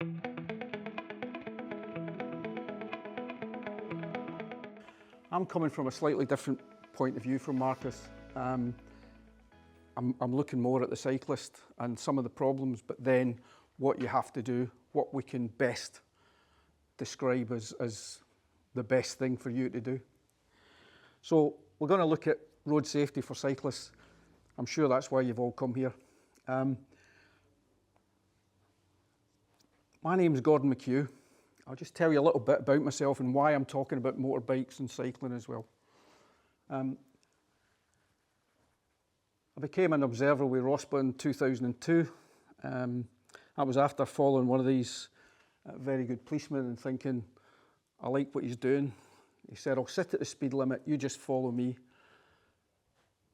I'm coming from a slightly different point of view from Marcus. I'm looking more at the cyclist and some of the problems, but then what you have to do, what we can best describe as the best thing for you to do. So we're going to look at road safety for cyclists. I'm sure that's why you've all come here. My name's Gordon McHugh. I'll just tell you a little bit about myself and why I'm talking about motorbikes and cycling as well. I became an observer with RoSPA in 2002. I was after following one of these very good policemen and thinking, I like what he's doing. He said, I'll sit at the speed limit, you just follow me.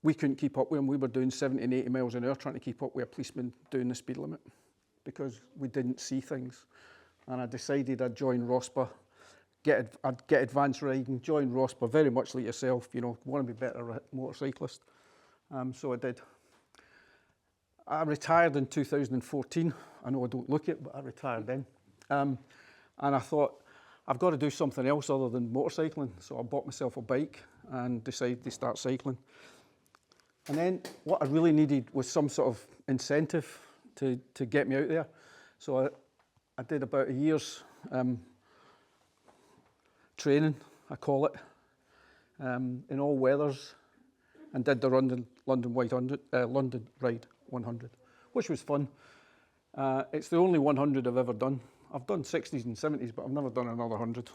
We couldn't keep up with him. We were doing 70 and 80 miles an hour trying to keep up with a policeman doing the speed limit because we didn't see things. And I decided I'd join RoSPA, I'd get advanced riding, join RoSPA, very much like yourself, you know, want to be better motorcyclist. So I did. I retired in 2014. I know I don't look it, but I retired then. And I thought, I've got to do something else other than motorcycling. So I bought myself a bike and decided to start cycling. And then what I really needed was some sort of incentive to get me out there. So I did about a year's training, I call it, in all weathers, and did the London Ride 100, which was fun. It's the only 100 I've ever done. I've done 60s and 70s, but I've never done another 100,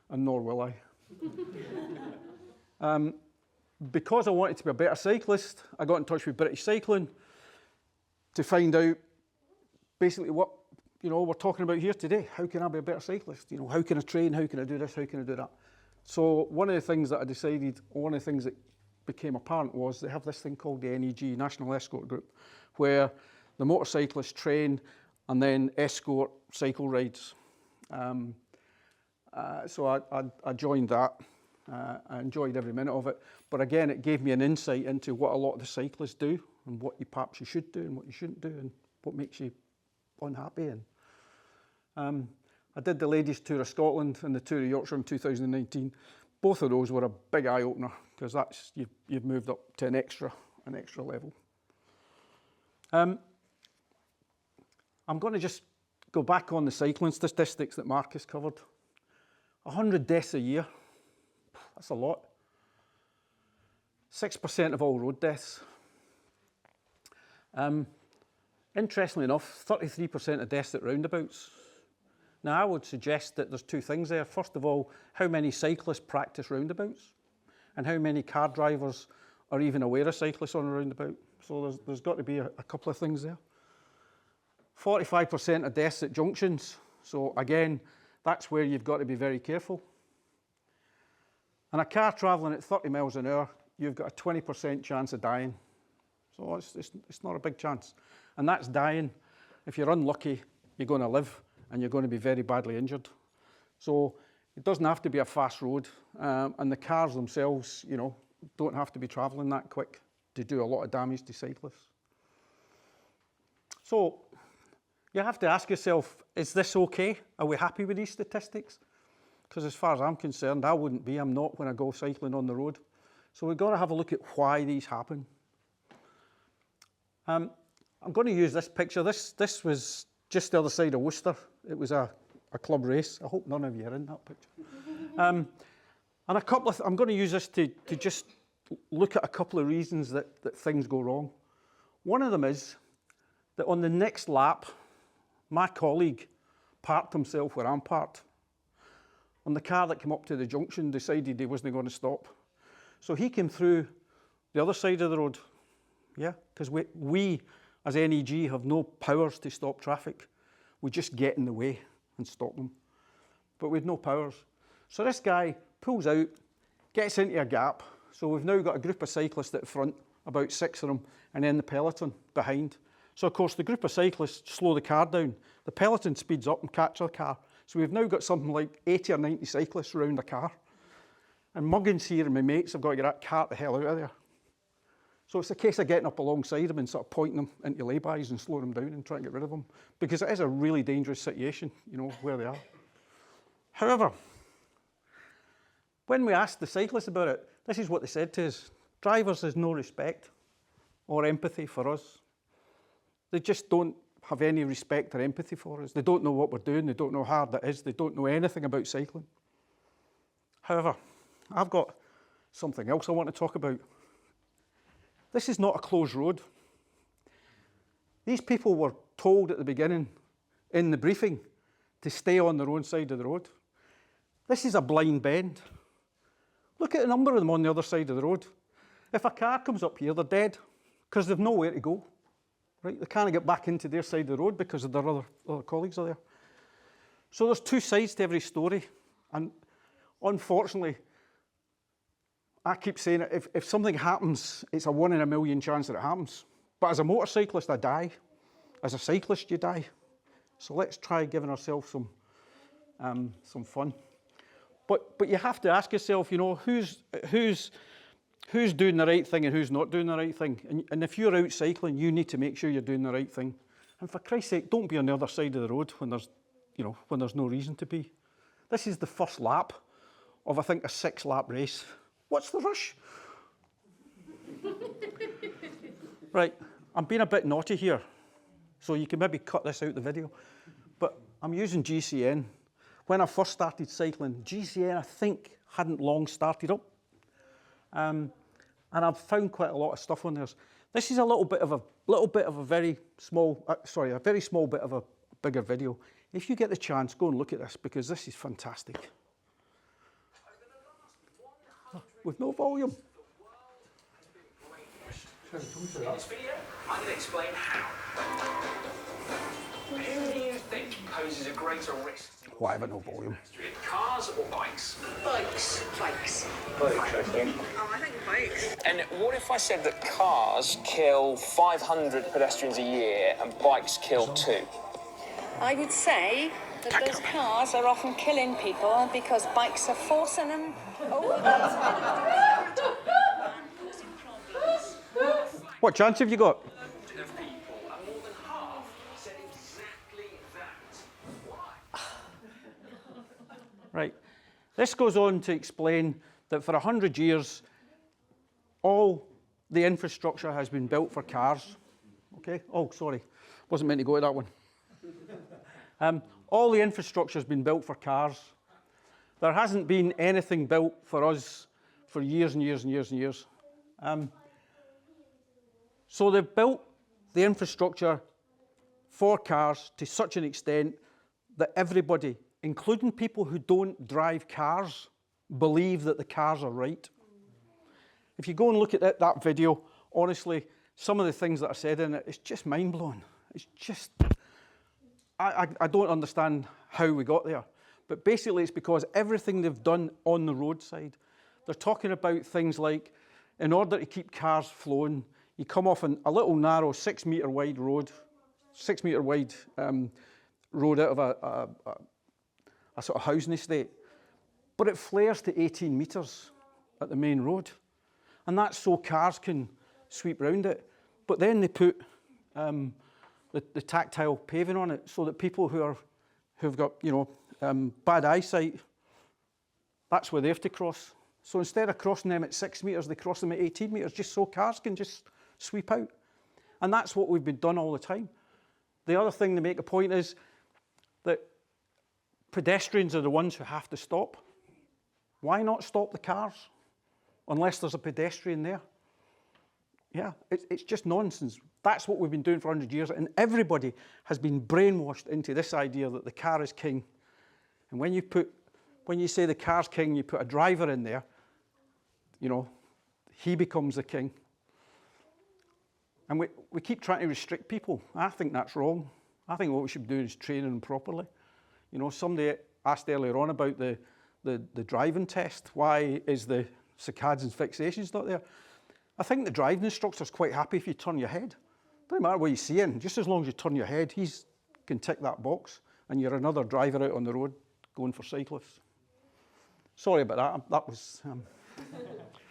and nor will I. Because I wanted to be a better cyclist, I got in touch with British Cycling to find out basically what, you know, we're talking about here today. How can I be a better cyclist? You know, how can I train? How can I do this? How can I do that? So one of the things that I decided, one of the things that became apparent was they have this thing called the NEG, National Escort Group, where the motorcyclists train and then escort cycle rides. So I joined that. I enjoyed every minute of it. But again, it gave me an insight into what a lot of the cyclists do and what you perhaps you should do and what you shouldn't do and what makes you unhappy. And I did the Ladies Tour of Scotland and the Tour of Yorkshire in 2019. Both of those were a big eye-opener because that's you've moved up to an extra level. I'm going to just go back on the cycling statistics that Marcus covered. 100 deaths a year, that's a lot. 6% of all road deaths. Interestingly enough, 33% of deaths at roundabouts. Now, I would suggest that there's two things there. First of all, how many cyclists practice roundabouts and how many car drivers are even aware of cyclists on a roundabout. So there's got to be a couple of things there. 45% of deaths at junctions. So again, that's where you've got to be very careful. And a car travelling at 30 miles an hour, you've got a 20% chance of dying. So it's not a big chance. And that's dying. If you're unlucky, you're going to live and you're going to be very badly injured. So it doesn't have to be a fast road. And the cars themselves, you know, don't have to be travelling that quick to do a lot of damage to cyclists. So you have to ask yourself, is this okay? Are we happy with these statistics? Because as far as I'm concerned, I wouldn't be. I'm not when I go cycling on the road. So we've got to have a look at why these happen. I'm going to use this picture. This was just the other side of Worcester. It was a club race. I hope none of you are in that picture. And I'm going to use this to just look at a couple of reasons that things go wrong. One of them is that on the next lap, my colleague parked himself where I'm parked. On the car that came up to the junction, decided he wasn't going to stop. So he came through the other side of the road. Yeah, because we as NEG have no powers to stop traffic. We just get in the way and stop them. But we've no powers. So this guy pulls out, gets into a gap. So we've now got a group of cyclists at the front, about 6 of them, and then the peloton behind. So of course the group of cyclists slow the car down. The peloton speeds up and catches the car. So we've now got something like 80 or 90 cyclists around the car. And Muggins here and my mates have got to get that car the hell out of there. So it's a case of getting up alongside them and sort of pointing them into laybys and slowing them down and trying to get rid of them, because it is a really dangerous situation, you know, where they are. However, when we asked the cyclists about it, this is what they said to us. Drivers has no respect or empathy for us. They just don't have any respect or empathy for us. They don't know what we're doing. They don't know how hard it is. They don't know anything about cycling. However, I've got something else I want to talk about. This is not a closed road. These people were told at the beginning in the briefing to stay on their own side of the road. This is a blind bend. Look at the number of them on the other side of the road. If a car comes up here, they're dead because they've nowhere to go. Right? They can't get back into their side of the road because of their other colleagues are there. So there's two sides to every story. And unfortunately, I keep saying it, if something happens, it's a 1 in a million chance that it happens. But as a motorcyclist, I die. As a cyclist, you die. So let's try giving ourselves some fun. But you have to ask yourself, you know, who's doing the right thing and who's not doing the right thing. And if you're out cycling, you need to make sure you're doing the right thing. And for Christ's sake, don't be on the other side of the road when there's, you know, when there's no reason to be. This is the first lap of, I think, a 6-lap race. What's the rush? Right, I'm being a bit naughty here, so you can maybe cut this out the video. But I'm using GCN. When I first started cycling, GCN, I think, hadn't long started up. And I've found quite a lot of stuff on there. This is a little bit of a very small, a very small bit of a bigger video. If you get the chance, go and look at this, because this is fantastic. With no volume. In this video, I'm going to explain how. Who do you think poses a greater risk? Why have I no volume? Cars or bikes? Bikes. Bikes. Bikes, I think. Oh, I think bikes. And what if I said that cars kill 500 pedestrians a year and bikes kill 2? I would say that those cars are often killing people because bikes are forcing them over the What chance have you got? Of people, and more than half said exactly that. Why? Right. This goes on to explain that for 100 years, all the infrastructure has been built for cars. Okay? Oh, sorry. Wasn't meant to go to that one. All the infrastructure has been built for cars. There hasn't been anything built for us for years and years and years and years. So they've built the infrastructure for cars to such an extent that everybody, including people who don't drive cars, believe that the cars are right. If you go and look at that video, honestly, some of the things that are said in it, it's just mind-blowing. It's just, I don't understand how we got there. But basically it's because everything they've done on the roadside, they're talking about things like, in order to keep cars flowing, you come off a little narrow 6 metre wide road, 6 metre wide road out of a sort of housing estate, but it flares to 18 metres at the main road. And that's so cars can sweep round it. But then they put the tactile paving on it so that people who've got, you know, bad eyesight, that's where they have to cross. So instead of crossing them at 6 metres, they cross them at 18 metres, just so cars can just sweep out. And that's what we've been done all the time. The other thing to make a point is that pedestrians are the ones who have to stop. Why not stop the cars unless there's a pedestrian there? Yeah, it's just nonsense. That's what we've been doing for 100 years, and everybody has been brainwashed into this idea that the car is king. And when you say the car's king, you put a driver in there, you know, he becomes the king. And we keep trying to restrict people. I think that's wrong. I think what we should do is train them properly. You know, somebody asked earlier on about the driving test. Why is the saccades and fixations not there? I think the driving instructor's quite happy if you turn your head. Doesn't matter what you see in, just as long as you turn your head, he can tick that box, and you're another driver out on the road going for cyclists. Sorry about that. That was,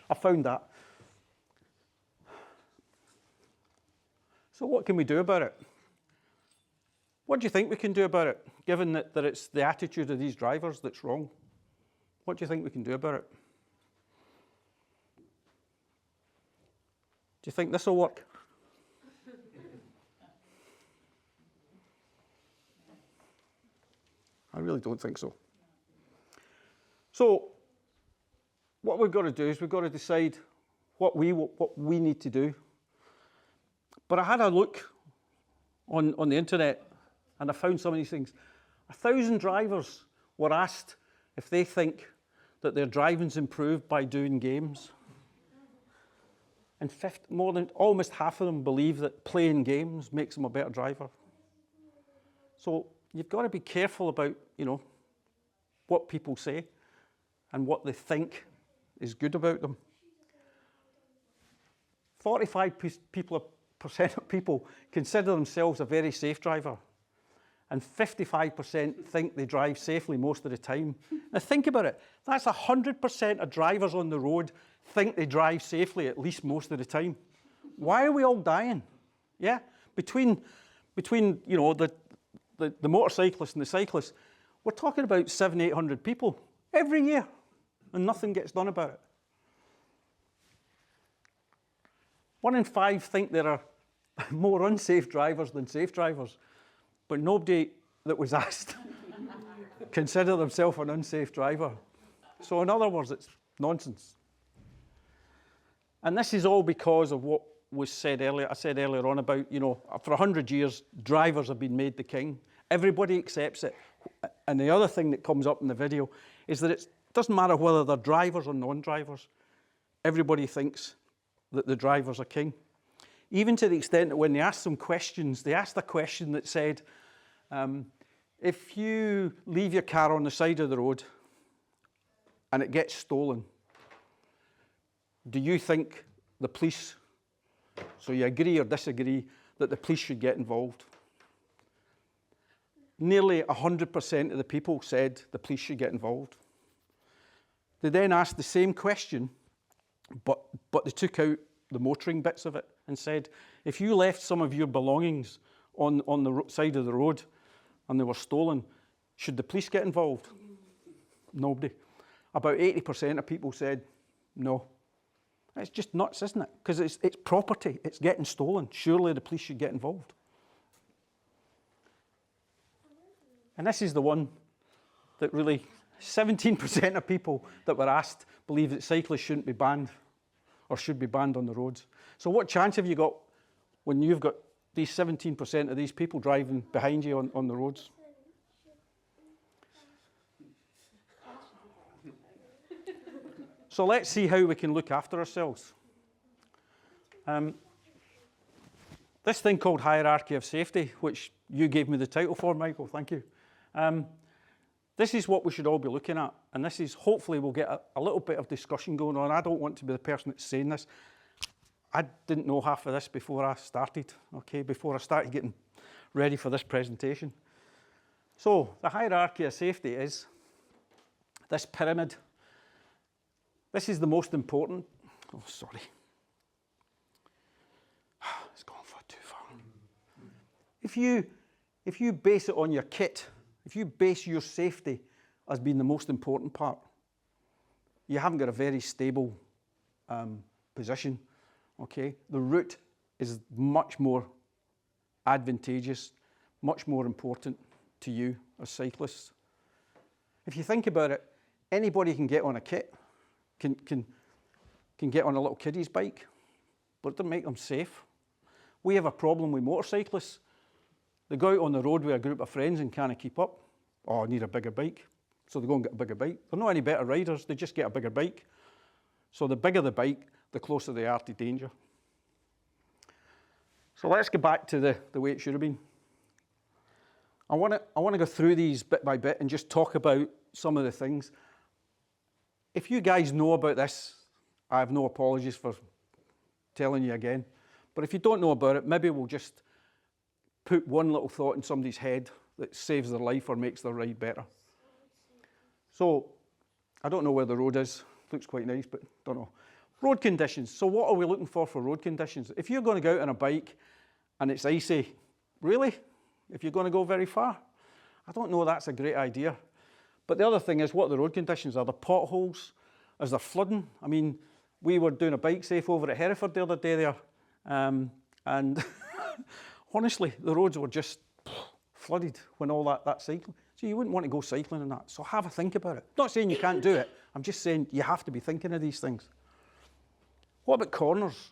I found that. So what can we do about it? What do you think we can do about it, given that it's the attitude of these drivers that's wrong? What do you think we can do about it? Do you think this will work? I really don't think so. So what we've got to do is we've got to decide what we need to do. But I had a look on the internet and I found some of these things. 1,000 drivers were asked if they think that their driving's improved by doing games. And almost half of them believe that playing games makes them a better driver. So you've got to be careful about, what people say and what they think is good about them. 45% of people consider themselves a very safe driver, and 55% think they drive safely most of the time. Now think about it. That's 100% of drivers on the road think they drive safely at least most of the time. Why are we all dying? Yeah, between the motorcyclists and the cyclists, we're talking about 700-800 people every year, and nothing gets done about it. 1 in 5 think there are more unsafe drivers than safe drivers, but nobody that was asked consider themselves an unsafe driver. So in other words, it's nonsense. And this is all because of what was said earlier. I said earlier on about, for 100 years, drivers have been made the king. Everybody accepts it. And the other thing that comes up in the video is that it doesn't matter whether they're drivers or non-drivers. Everybody thinks that the driver's a king. Even to the extent that when they asked them questions, they asked a question that said, if you leave your car on the side of the road and it gets stolen, do you think the police, so you agree or disagree, that the police should get involved? Nearly 100% of the people said the police should get involved. They then asked the same question, but they took out the motoring bits of it and said, if you left some of your belongings on the side of the road and they were stolen, should the police get involved? Nobody. About 80% of people said no. It's just nuts, isn't it? Because it's property, it's getting stolen. Surely the police should get involved. And this is the one that really, 17% of people that were asked believe that cyclists shouldn't be banned or should be banned on the roads. So what chance have you got when you've got these 17% of these people driving behind you on the roads? So let's see how we can look after ourselves. This thing called hierarchy of safety, which you gave me the title for, Michael, thank you. This is what we should all be looking at, and this is, hopefully we'll get a little bit of discussion going on. I don't want to be the person that's saying this. I didn't know half of this before I started, before I started getting ready for this presentation. So the hierarchy of safety is this pyramid. This is the most important. Oh, sorry. It's gone far too far. If you base it on your kit, if you base your safety as being the most important part, you haven't got a very stable position, okay? The route is much more advantageous, much more important to you as cyclists. If you think about it, anybody can get on a kit, can get on a little kiddie's bike, but it doesn't make them safe. We have a problem with motorcyclists. They go out on the road with a group of friends and can't keep up. Oh, I need a bigger bike. So they go and get a bigger bike. They're not any better riders, they just get a bigger bike. So the bigger the bike, the closer they are to danger. So let's get back to the way it should have been. I want to go through these bit by bit and just talk about some of the things. If you guys know about this, I have no apologies for telling you again. But if you don't know about it, maybe we'll just put one little thought in somebody's head that saves their life or makes their ride better. So, I don't know where the road is. Looks quite nice, but don't know. Road conditions. So what are we looking for road conditions? If you're going to go out on a bike and it's icy. Really? If you're going to go very far? I don't know that's a great idea. But the other thing is, what are the road conditions? Are there potholes? Is there flooding? I mean, we were doing a bike safe over at Hereford the other day there, and honestly, the roads were just flooded when all that cycling. So you wouldn't want to go cycling in that. So have a think about it. Not saying you can't do it. I'm just saying you have to be thinking of these things. What about corners?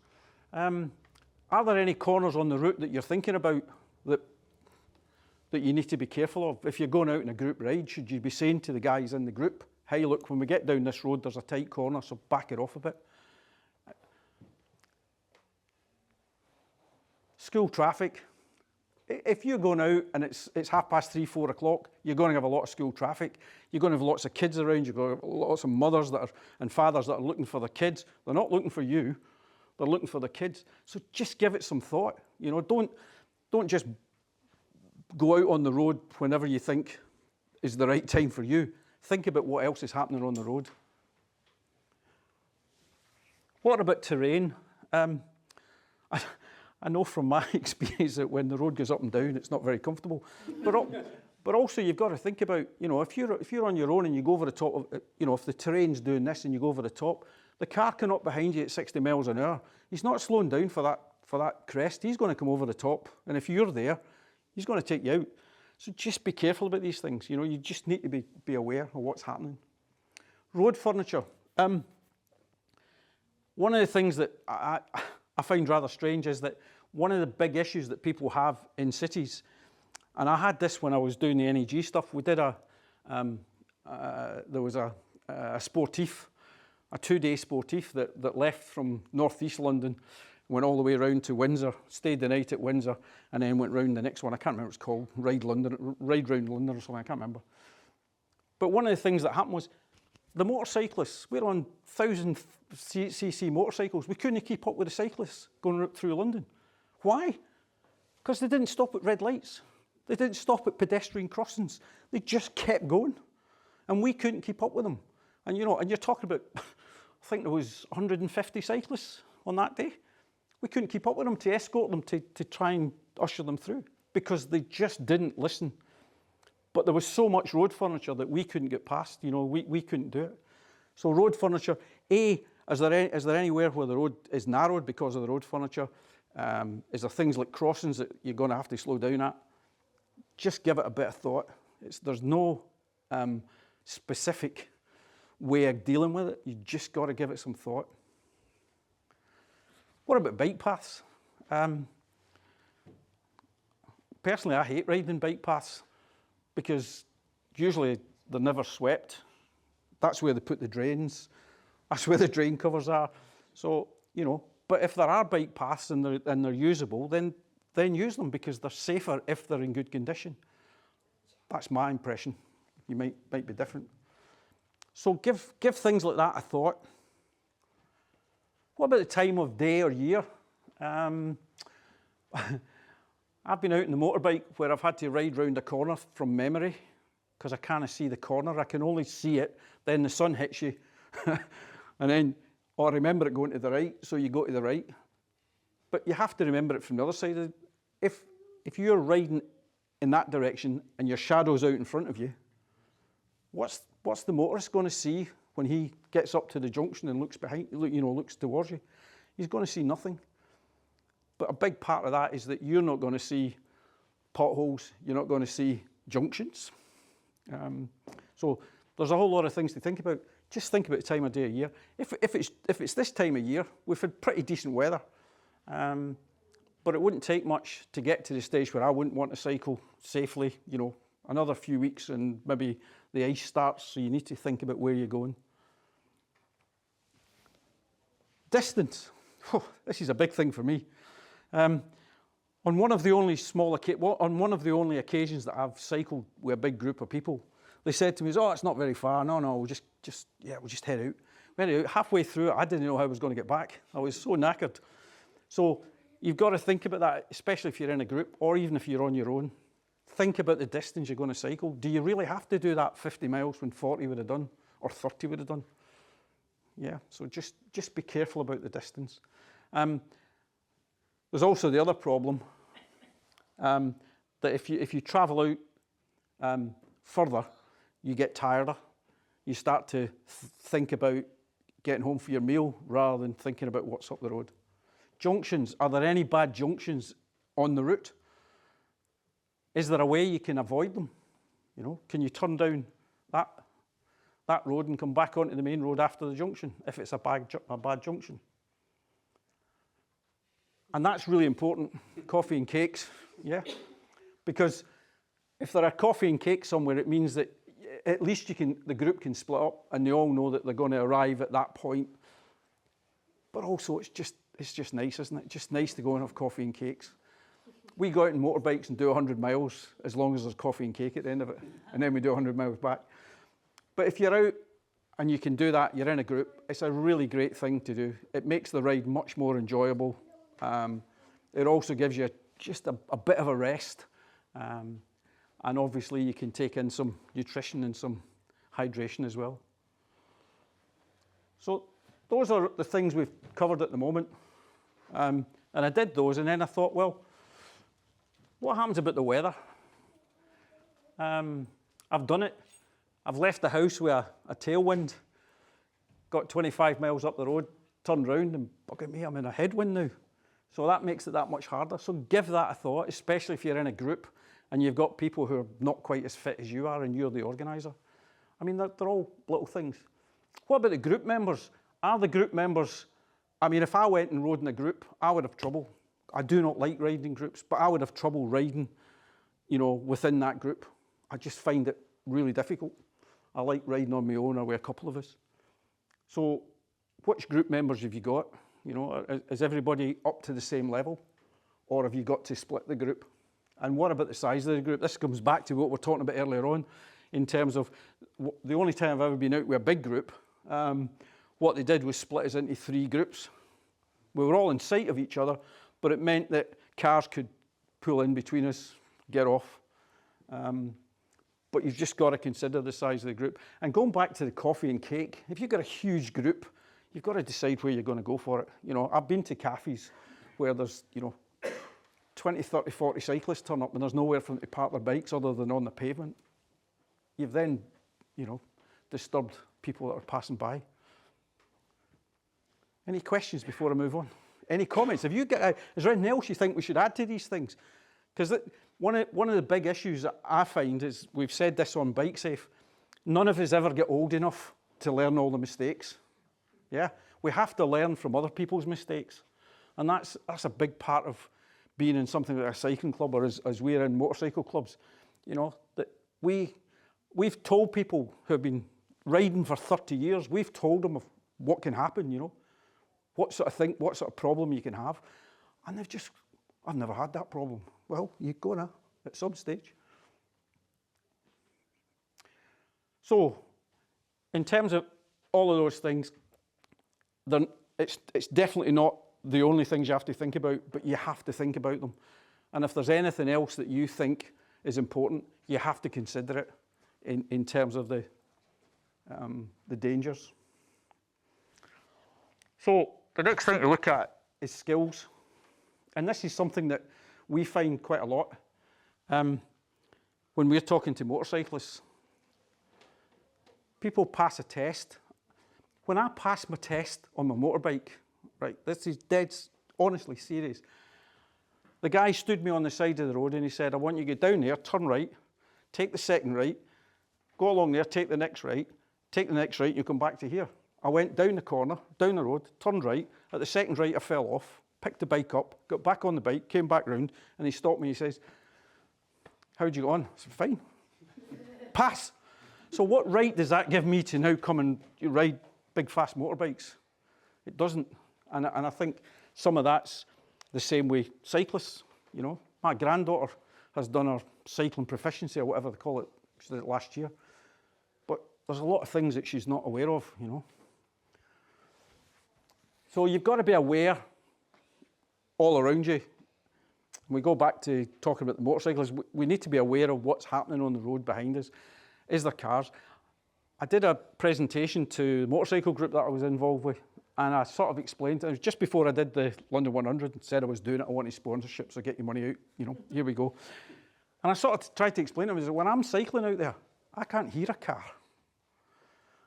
Are there any corners on the route that you're thinking about that you need to be careful of? If you're going out in a group ride, should you be saying to the guys in the group, hey, look, when we get down this road, there's a tight corner, so back it off a bit. School traffic. If you're going out and it's 3:30, 4 o'clock, you're going to have a lot of school traffic. You're going to have lots of kids around. You're going to have lots of mothers and fathers that are looking for their kids. They're not looking for you. They're looking for the kids. So just give it some thought. You know, don't just go out on the road whenever you think is the right time for you. Think about what else is happening on the road. What about terrain? I know from my experience that when the road goes up and down, it's not very comfortable. But also you've got to think about, you know, if you're on your own and you go over the top of, you know, if the terrain's doing this and you go over the top, the car coming up behind you at 60 miles an hour, he's not slowing down for that crest. He's going to come over the top, and if you're there, he's going to take you out. So just be careful about these things. You know, you just need to be aware of what's happening. Road furniture. One of the things that I find rather strange is that one of the big issues that people have in cities, and I had this when I was doing the NEG stuff, we did there was a sportif, a 2-day sportif that left from northeast London, went all the way around to Windsor, stayed the night at Windsor, and then went round the next one. I can't remember what it's called, Ride Round London or something, I can't remember. But one of the things that happened was the motorcyclists, we're on 1,000cc motorcycles. We couldn't keep up with the cyclists going through London. Why? Because they didn't stop at red lights. They didn't stop at pedestrian crossings. They just kept going. And we couldn't keep up with them. And you know, and you're talking about, I think there was 150 cyclists on that day. We couldn't keep up with them to escort them to try and usher them through because they just didn't listen. But there was so much road furniture that we couldn't get past, you know, we couldn't do it. So road furniture, is there anywhere where the road is narrowed because of the road furniture? Is there things like crossings that you're going to have to slow down at? Just give it a bit of thought. There's no specific way of dealing with it. You just got to give it some thought. What about bike paths? Personally, I hate riding bike paths because usually they're never swept. That's where they put the drains. That's where the drain covers are. So, you know, but if there are bike paths and they're usable, then use them because they're safer if they're in good condition. That's my impression. You might be different. So give things like that a thought. What about the time of day or year? I've been out in the motorbike where I've had to ride round a corner from memory because I can't see the corner. I can only see it. Then the sun hits you. And then, I remember it going to the right, so you go to the right. But you have to remember it from the other side. If you're riding in that direction and your shadow's out in front of you, what's the motorist going to see when he gets up to the junction and looks behind, looks towards you? He's going to see nothing. But a big part of that is that you're not going to see potholes. You're not going to see junctions. So there's a whole lot of things to think about. Just think about the time of day of year. If it's this time of year, we've had pretty decent weather. But it wouldn't take much to get to the stage where I wouldn't want to cycle safely, you know, another few weeks and maybe the ice starts, so you need to think about where you're going. Distance. Oh, this is a big thing for me. On one of the only occasions that I've cycled with a big group of people, they said to me, "Oh, it's not very far. No, we'll just head out." We headed out. Halfway through it, I didn't know how I was going to get back. I was so knackered. So you've got to think about that, especially if you're in a group or even if you're on your own. Think about the distance you're going to cycle. Do you really have to do that 50 miles when 40 would have done or 30 would have done? Yeah, so just be careful about the distance. There's also the other problem that if you travel out further, you get tireder. You start to think about getting home for your meal rather than thinking about what's up the road. Junctions, are there any bad junctions on the route? Is there a way you can avoid them? You know, can you turn down that road and come back onto the main road after the junction if it's a bad junction? And that's really important, coffee and cakes, yeah? Because if there are coffee and cakes somewhere, it means that at least the group can split up and they all know that they're going to arrive at that point. But also it's just nice, isn't it? Just nice to go and have coffee and cakes. We go out on motorbikes and do 100 miles as long as there's coffee and cake at the end of it. And then we do 100 miles back. But if you're out and you can do that, you're in a group, it's a really great thing to do. It makes the ride much more enjoyable. It also gives you just a bit of a rest. And obviously you can take in some nutrition and some hydration as well. So those are the things we've covered at the moment. And I did those and then I thought, well, what happens about the weather? I've done it. I've left the house with a tailwind, got 25 miles up the road, turned round and bugger me, I'm in a headwind now. So that makes it that much harder. So give that a thought, especially if you're in a group and you've got people who are not quite as fit as you are and you're the organiser. I mean, they're all little things. What about the group members? Are the group members, I mean, if I went and rode in a group, I would have trouble. I do not like riding in groups, but I would have trouble riding, you know, within that group. I just find it really difficult. I like riding on my own or with a couple of us. So which group members have you got? You know, is everybody up to the same level? Or have you got to split the group? And what about the size of the group? This comes back to what we were talking about earlier on in terms of the only time I've ever been out with a big group, what they did was split us into 3 groups. We were all in sight of each other, but it meant that cars could pull in between us, get off. But you've just got to consider the size of the group. And going back to the coffee and cake, if you've got a huge group, you've got to decide where you're going to go for it. You know, I've been to cafes where there's, you know, 20, 30, 40 cyclists turn up and there's nowhere for them to park their bikes other than on the pavement. You've then, you know, disturbed people that are passing by. Any questions before I move on? Any comments? Have you got? Is there anything else you think we should add to these things? Because one of the big issues that I find is, we've said this on Bike Safe, none of us ever get old enough to learn all the mistakes. Yeah, we have to learn from other people's mistakes, and that's a big part of being in something like a cycling club, or as we're in motorcycle clubs. You know, that we've told people who have been riding for 30 years, we've told them of what can happen. You know, what sort of problem you can have, and they've just, I've never had that problem. Well, you're gonna at some stage. So, in terms of all of those things, it's definitely not the only things you have to think about, but you have to think about them. And if there's anything else that you think is important, you have to consider it in terms of the dangers. So the next thing to look at is skills. And this is something that we find quite a lot when we're talking to motorcyclists. People pass a test. When I passed my test on my motorbike, right, this is dead, honestly serious. The guy stood me on the side of the road and he said, I want you to get down there, turn right, take the second right, go along there, take the next right, you come back to here. I went down the corner, down the road, turned right. At the second right, I fell off, picked the bike up, got back on the bike, came back round, and he stopped me. He says, how'd you go on? I said, fine. Pass. So what right does that give me to now come and ride big, fast motorbikes? It doesn't. And I think some of that's the same way cyclists, you know. My granddaughter has done her cycling proficiency, or whatever they call it. She did it last year. But there's a lot of things that she's not aware of, you know. So you've got to be aware all around you. We go back to talking about the motorcyclists. We need to be aware of what's happening on the road behind us. Is there cars? I did a presentation to the motorcycle group that I was involved with, And I sort of explained, it was just before I did the London 100 and said I was doing it, I wanted sponsorship, so get your money out, you know, here we go. And I sort of tried to explain to him, when I'm cycling out there, I can't hear a car.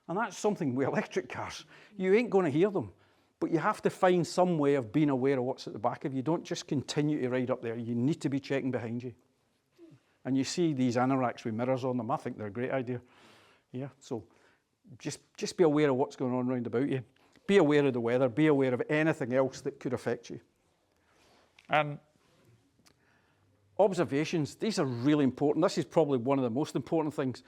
And that's something with electric cars. You ain't going to hear them, but you have to find some way of being aware of what's at the back of you. Don't just continue to ride up there. You need to be checking behind you. And you see these anoraks with mirrors on them. I think they're a great idea. Yeah, so just be aware of what's going on round about you. Be aware of the weather. Be aware of anything else that could affect you. Observations, these are really important. This is probably one of the most important things.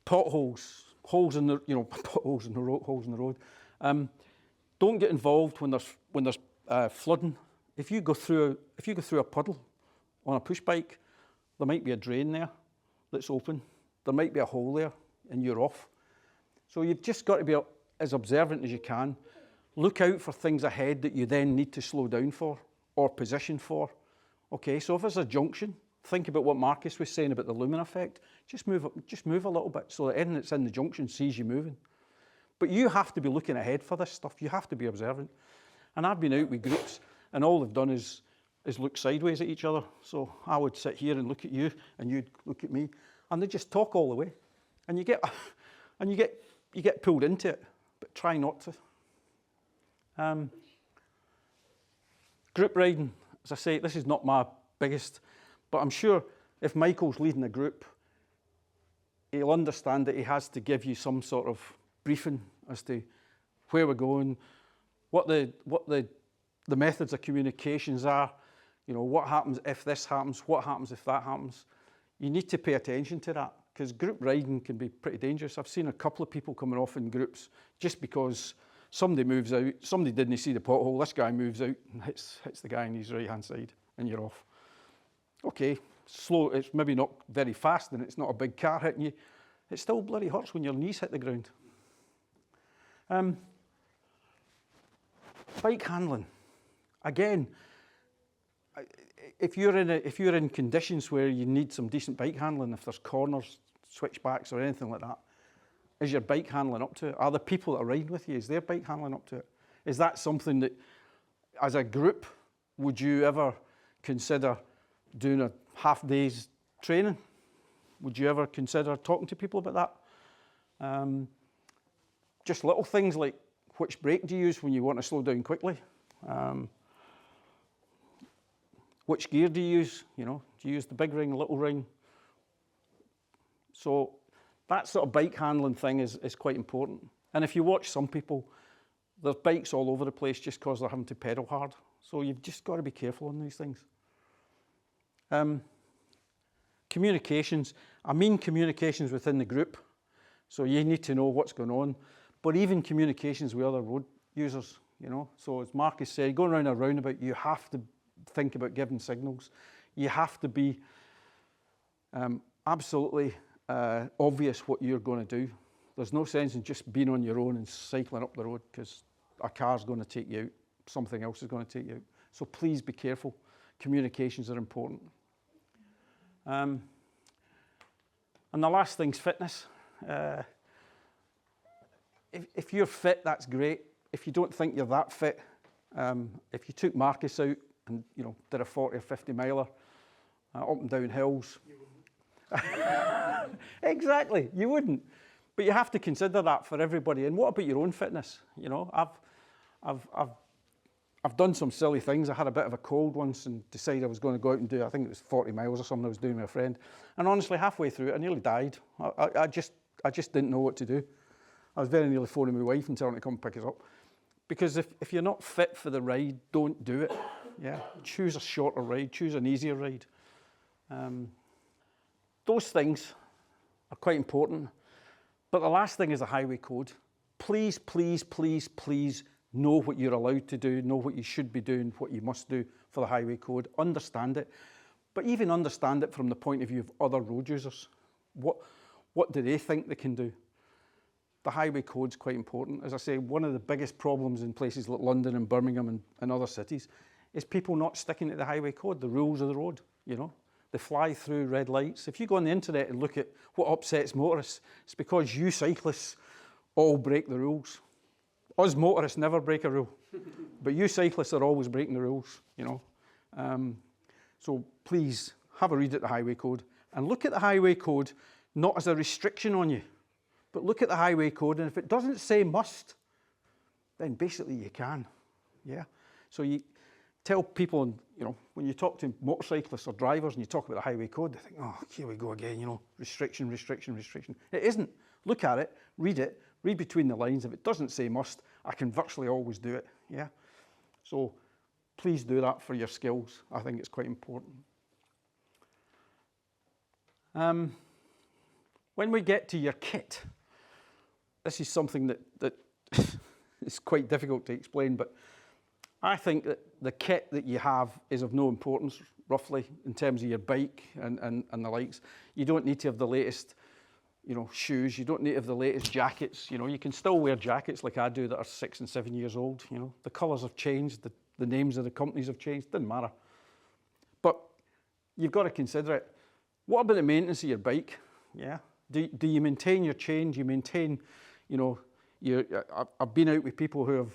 Potholes. Holes in the, you know, potholes in the road, holes in the road. Don't get involved when there's flooding. If you go through a puddle on a push bike, there might be a drain there that's open. There might be a hole there, and you're off. So you've just got to be as observant as you can. Look out for things ahead that you then need to slow down for or position for. Okay, so if there's a junction, think about what Marcus was saying about the lumen effect. Just move a little bit so that anything that's in the junction sees you moving. But you have to be looking ahead for this stuff. You have to be observant. And I've been out with groups, and all they've done is look sideways at each other. So I would sit here and look at you, and you'd look at me, and they just talk all the way. And you get pulled into it, but try not to. Group riding, as I say, this is not my biggest, but I'm sure if Michael's leading a group, he'll understand that he has to give you some sort of briefing as to where we're going, what the methods of communications are, you know, what happens if this happens, what happens if that happens. You need to pay attention to that, because group riding can be pretty dangerous. I've seen a couple of people coming off in groups just because somebody moves out, somebody didn't see the pothole, this guy moves out and hits the guy on his right-hand side, and you're off. Okay, slow, it's maybe not very fast and it's not a big car hitting you. It still bloody hurts when your knees hit the ground. Bike handling. Again, if you're in conditions where you need some decent bike handling, if there's corners, switchbacks or anything like that, is your bike handling up to it? Are the people that are riding with you, is their bike handling up to it? Is that something that, as a group, would you ever consider doing a half day's training? Would you ever consider talking to people about that? Just little things like, which brake do you use when you want to slow down quickly? Which gear do you use? You know, do you use the big ring, little ring? So that sort of bike handling thing is quite important. And if you watch some people, there's bikes all over the place just because they're having to pedal hard. So you've just got to be careful on these things. Communications. I mean communications within the group. So you need to know what's going on. But even communications with other road users, you know. So as Marcus said, going around a roundabout, you have to think about giving signals. You have to be absolutely obvious what you're going to do. There's no sense in just being on your own and cycling up the road, because a car's going to take you out, something else is going to take you out. So please be careful. Communications are important. And the last thing's fitness. If you're fit, that's great. If you don't think you're that fit, if you took Marcus out and, you know, did a 40 or 50 miler up and down hills, exactly, you wouldn't. But you have to consider that for everybody. And what about your own fitness? You know, I've done some silly things. I had a bit of a cold once and decided I was going to go out and do, I think it was 40 miles or something I was doing with a friend. And honestly, halfway through it, I nearly died. I just didn't know what to do. I was very nearly phoning my wife and telling her to come pick us up. Because if you're not fit for the ride, don't do it. Yeah, choose a shorter ride, choose an easier ride. Those things are quite important. But the last thing is the highway code. Please, please, please, please know what you're allowed to do, know what you should be doing, what you must do for the highway code, understand it. But even understand it from the point of view of other road users. What do they think they can do? The highway code's quite important. As I say, one of the biggest problems in places like London and Birmingham and other cities is people not sticking to the highway code, the rules of the road, you know. They fly through red lights. If you go on the internet and look at what upsets motorists, it's because you cyclists all break the rules. us motorists never break a rule, but you cyclists are always breaking the rules, you know. So please have a read at the highway code and look at the highway code not as a restriction on you, but look at the highway code, and if it doesn't say must, then basically you can, yeah. So you tell people, you know, when you talk to motorcyclists or drivers and you talk about the highway code, they think, oh, here we go again, you know, restriction, restriction, restriction. It isn't. Look at it, read between the lines. If it doesn't say must, I can virtually always do it, yeah. So please do that for your skills. I think it's quite important. When we get to your kit, this is something that is quite difficult to explain, but I think that the kit that you have is of no importance, roughly, in terms of your bike and the likes. You don't need to have the latest, you know, shoes. You don't need to have the latest jackets. You know, you can still wear jackets like I do that are 6 and 7 years old. You know, the colours have changed, the names of the companies have changed. Doesn't matter. But you've got to consider it. What about the maintenance of your bike? Yeah. Do you maintain your chain? Do you maintain, you know, I've been out with people who have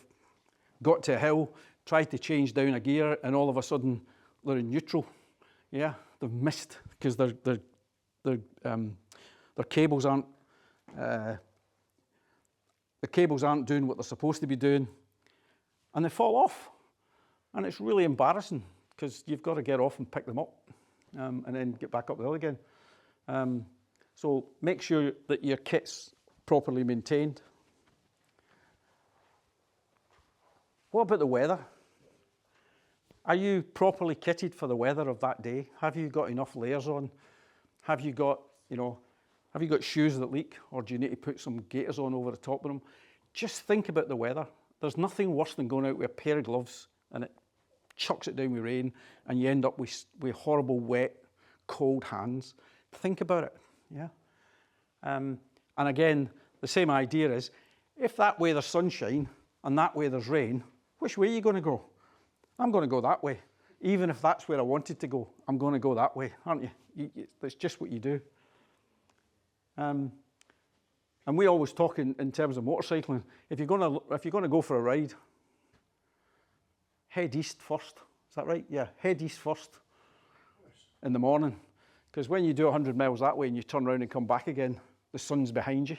got to a hill, tried to change down a gear, and all of a sudden they're in neutral. Yeah, they've missed because their cables aren't doing what they're supposed to be doing, and they fall off, and it's really embarrassing because you've got to get off and pick them up, and then get back up the hill again. So make sure that your kit's properly maintained. What about the weather? Are you properly kitted for the weather of that day? Have you got enough layers on? Have you got, you know, have you got shoes that leak, or do you need to put some gaiters on over the top of them? Just think about the weather. There's nothing worse than going out with a pair of gloves and it chucks it down with rain and you end up with horrible, wet, cold hands. Think about it, yeah? And again, the same idea is, if that way there's sunshine and that way there's rain, which way are you going to go? I'm going to go that way. Even if that's where I wanted to go, I'm going to go that way, aren't you? That's just what you do. And we always talk in terms of motorcycling. If you're going to go for a ride, head east first. Is that right? Yeah, head east first in the morning. Because when you do 100 miles that way and you turn around and come back again, the sun's behind you.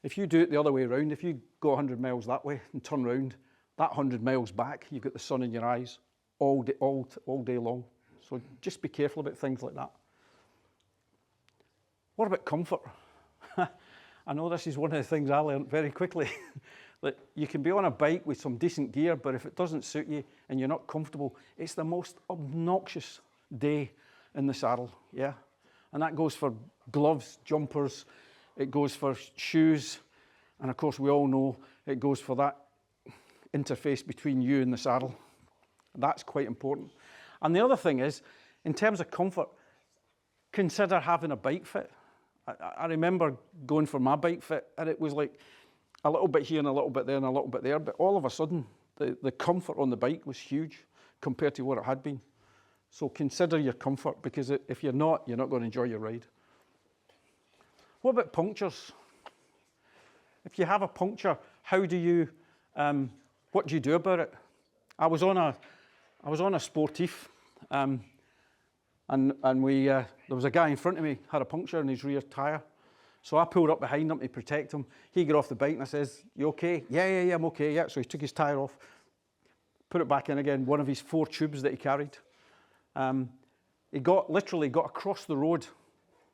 If you do it the other way around, if you go 100 miles that way and turn around, that 100 miles back, you've got the sun in your eyes all day long. So just be careful about things like that. What about comfort? I know this is one of the things I learned very quickly, that you can be on a bike with some decent gear, but if it doesn't suit you and you're not comfortable, it's the most obnoxious day in the saddle, yeah? And that goes for gloves, jumpers, it goes for shoes, and of course we all know it goes for that interface between you and the saddle. That's quite important. And the other thing is, in terms of comfort, consider having a bike fit. I remember going for my bike fit, and it was like a little bit here and a little bit there and a little bit there, but all of a sudden the comfort on the bike was huge compared to what it had been. So consider your comfort, because if you're not going to enjoy your ride. What about punctures? If you have a puncture, how do you, what do you do about it? I was on a Sportif, and there was a guy in front of me had a puncture in his rear tyre. So I pulled up behind him to protect him. He got off the bike and I says, "You okay?" Yeah, I'm okay, yeah. So he took his tyre off, put it back in again, one of his 4 tubes that he carried. He literally got across the road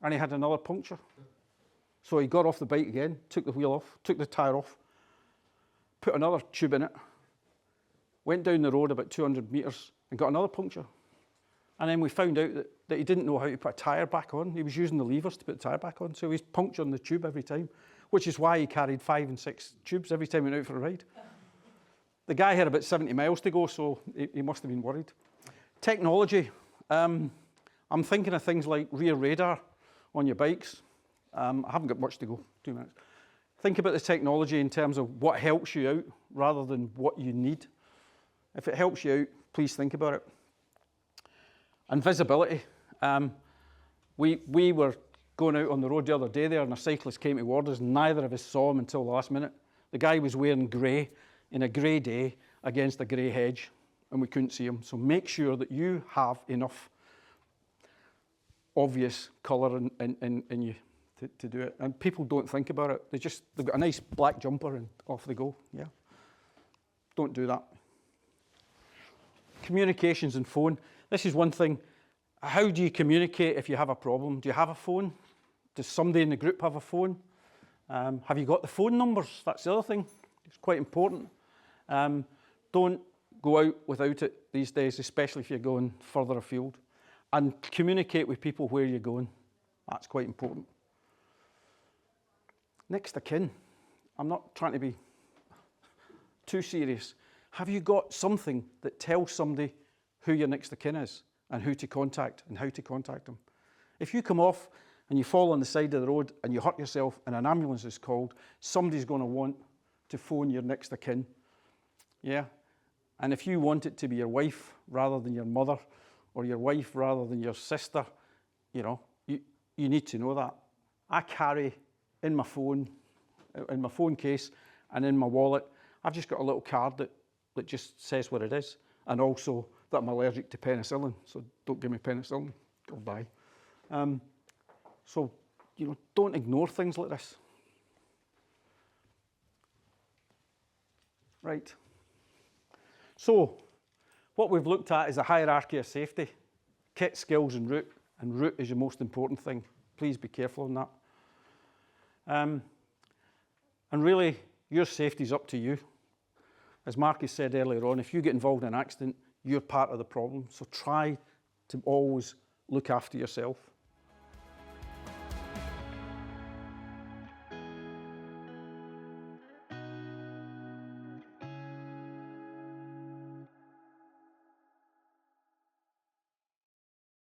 and he had another puncture. So he got off the bike again, took the wheel off, took the tyre off, put another tube in it, went down the road about 200 metres and got another puncture. And then we found out that he didn't know how to put a tyre back on. He was using the levers to put the tyre back on. So he was puncturing the tube every time, which is why he carried 5 and 6 tubes every time he went out for a ride. The guy had about 70 miles to go, so he must have been worried. Technology. I'm thinking of things like rear radar on your bikes. I haven't got much to go, 2 minutes. Think about the technology in terms of what helps you out rather than what you need. If it helps you out, please think about it. And visibility. We were going out on the road the other day there, and a cyclist came toward us. Neither of us saw him until the last minute. The guy was wearing grey in a grey day against a grey hedge, and we couldn't see him. So make sure that you have enough obvious colour in you to do it. And people don't think about it. They've got a nice black jumper and off they go. Yeah. Don't do that. Communications and phone. This is one thing. How do you communicate if you have a problem? Do you have a phone? Does somebody in the group have a phone? Have you got the phone numbers? That's the other thing. It's quite important. Don't go out without it these days, especially if you're going further afield. And communicate with people where you're going. That's quite important. Next of kin. I'm not trying to be too serious. Have you got something that tells somebody who your next of kin is and who to contact and how to contact them? If you come off and you fall on the side of the road and you hurt yourself and an ambulance is called, somebody's going to want to phone your next of kin. Yeah? And if you want it to be your wife rather than your mother, or your wife rather than your sister, you know, you need to know that. I carry in my phone case and in my wallet, I've just got a little card that just says what it is, and also that I'm allergic to penicillin, so don't give me penicillin, or die. So, you know, don't ignore things like this. Right. So, what we've looked at is a hierarchy of safety. Kit, skills and route is your most important thing. Please be careful on that. And really, your safety is up to you. As Marcus said earlier on, if you get involved in an accident, you're part of the problem. So try to always look after yourself.